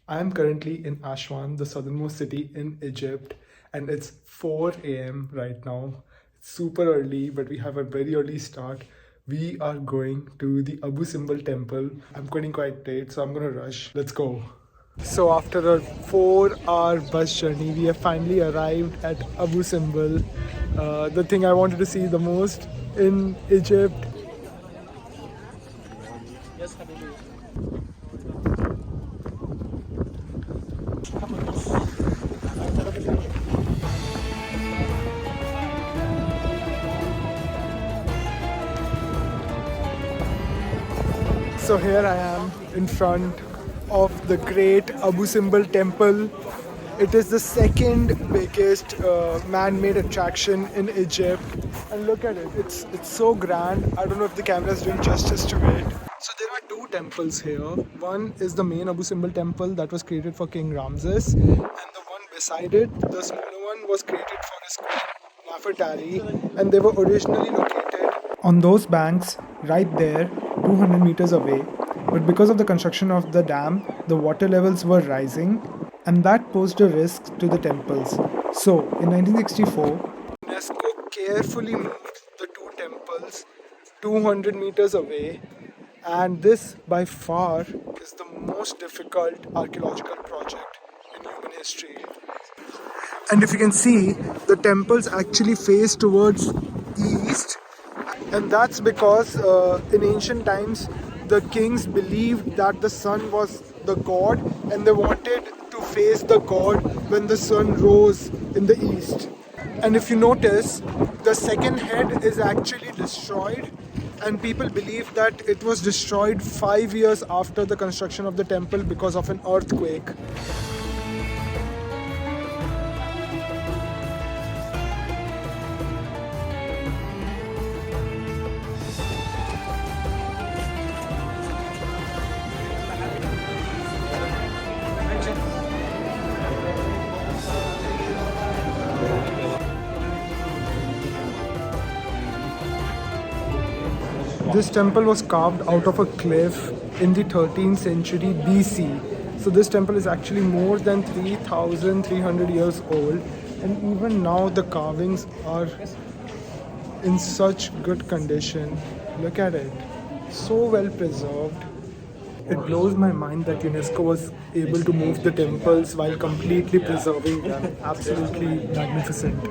I am currently in Aswan, the southernmost city in Egypt, and it's 4 a.m. right now. It's super early, but we have a very early start. We are going to the Abu Simbel temple. I'm getting quite late, so I'm gonna rush. Let's go. So after a 4-hour bus journey, we have finally arrived at Abu Simbel, the thing I wanted to see the most in Egypt. So here I am in front of the great Abu Simbel temple. It is the second biggest man-made attraction in Egypt. And look at it, it's so grand. I don't know if the camera is doing justice to it. So there are two temples here. One is the main Abu Simbel temple that was created for King Ramses, and the one beside it, the smaller one, was created for his queen Nefertari, and they were originally located on those banks right there, 200 meters away. But because of the construction of the dam, the water levels were rising, and that posed a risk to the temples. So, in 1964, UNESCO carefully moved the two temples 200 meters away, and this by far is the most difficult archaeological project in human history. And if you can see, the temples actually face towards east, and that's because in ancient times the kings believed that the sun was the god, and they wanted to face the god when the sun rose in the east. And if you notice, the second head is actually destroyed, and people believe that it was destroyed 5 years after the construction of the temple because of an earthquake. This temple was carved out of a cliff in the 13th century BC. So this temple is actually more than 3,300 years old, and even now the carvings are in such good condition. Look at it, so well preserved. It blows my mind that UNESCO was able to move the temples while completely preserving them. Absolutely magnificent.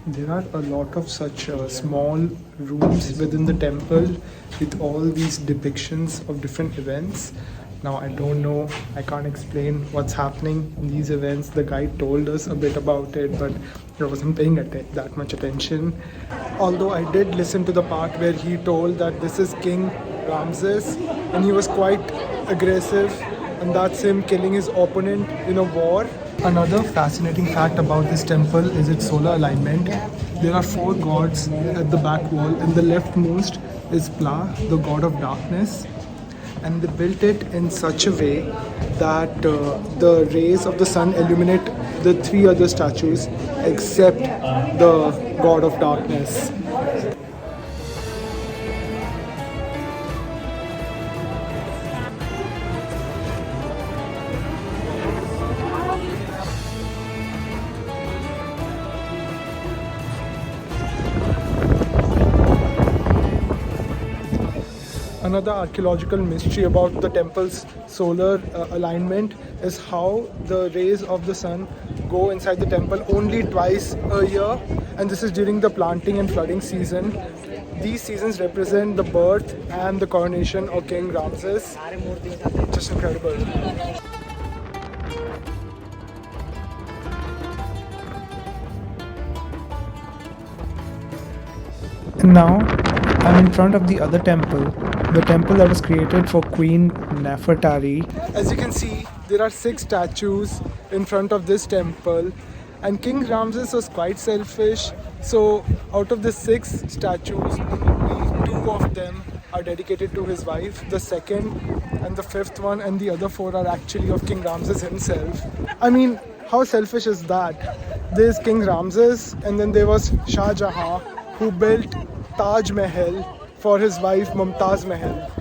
There are a lot of such small rooms within the temple with all these depictions of different events. Now, I don't know, I can't explain what's happening in these events. The guide told us a bit about it, but I wasn't paying that much attention. Although I did listen to the part where he told that this is King Ramses, and he was quite aggressive, and that's him killing his opponent in a war. Another fascinating fact about this temple is its solar alignment. There are 4 gods at the back wall, and the leftmost is Pla, the god of darkness. And they built it in such a way that the rays of the sun illuminate the 3 other statues except the god of darkness. Another archaeological mystery about the temple's solar alignment is how the rays of the sun go inside the temple only twice a year, and this is during the planting and flooding season. These seasons represent the birth and the coronation of King Ramses. Just incredible. And now I'm in front of the other temple, the temple that was created for Queen Nefertari. As you can see, there are 6 statues in front of this temple, and King Ramses was quite selfish. So out of the 6 statues, only 2 of them are dedicated to his wife. The second and the 5th one and the other 4 are actually of King Ramses himself. I mean, how selfish is that? There's King Ramses, and then there was Shah Jahan, who built Taj Mahal for his wife Mumtaz Mahal.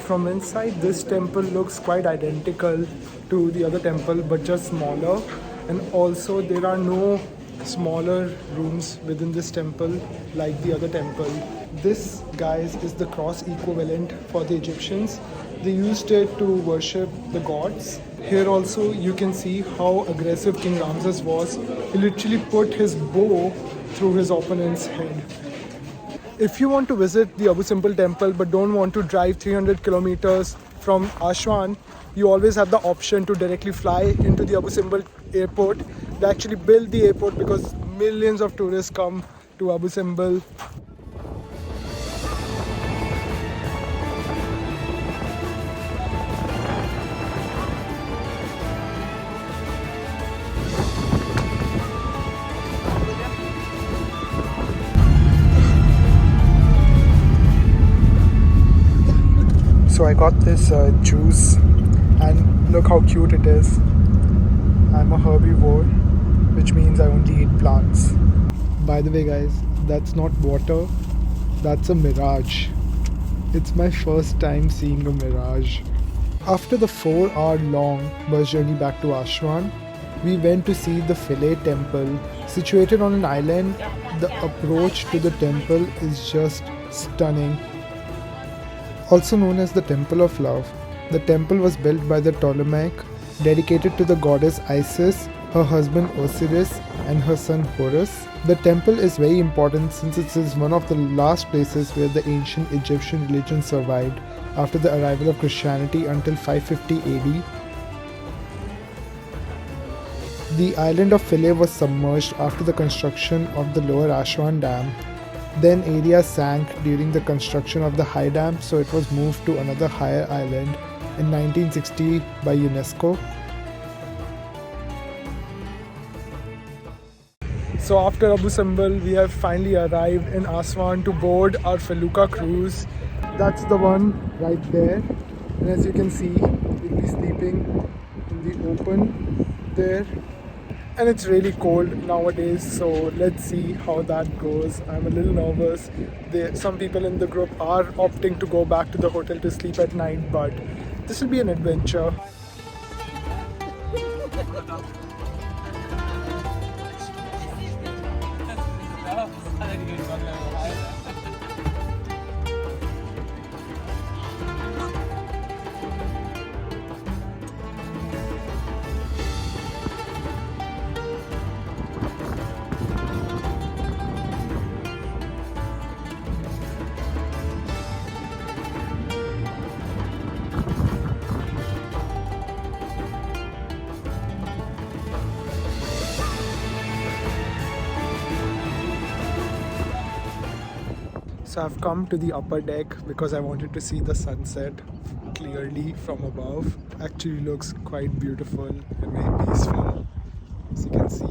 From inside, this temple looks quite identical to the other temple but just smaller, and also there are no smaller rooms within this temple like the other temple. This, guys, is the cross equivalent for the Egyptians. They used it to worship the gods. Here also you can see how aggressive King Ramses was. He literally put his bow through his opponent's head. If you want to visit the Abu Simbel temple but don't want to drive 300 kilometers from Aswan, you always have the option to directly fly into the Abu Simbel airport. They actually built the airport because millions of tourists come to Abu Simbel. So I got this juice, and look how cute it is. I'm a herbivore, which means I only eat plants. By the way, guys, that's not water, that's a mirage. It's my first time seeing a mirage. After the 4-hour long bus journey back to Aswan, we went to see the Philae temple. Situated on an island, the approach to the temple is just stunning. Also known as the Temple of Love, the temple was built by the Ptolemaic, dedicated to the goddess Isis, her husband Osiris, and her son Horus. The temple is very important since it is one of the last places where the ancient Egyptian religion survived after the arrival of Christianity until 550 AD. The island of Philae was submerged after the construction of the Lower Aswan Dam. Then area sank during the construction of the High Dam, so it was moved to another higher island in 1960 by UNESCO. So after Abu Simbel, we have finally arrived in Aswan to board our Felucca cruise. That's the one right there. And as you can see, we'll be sleeping in the open there. And it's really cold nowadays, so let's see how that goes. I'm a little nervous. Some people in the group are opting to go back to the hotel to sleep at night, but this will be an adventure. So I've come to the upper deck because I wanted to see the sunset clearly from above. Actually looks quite beautiful and very peaceful, as you can see.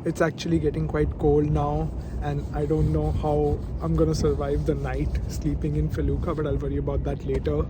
It's actually getting quite cold now, and I don't know how I'm gonna survive the night sleeping in Felucca, but I'll worry about that later.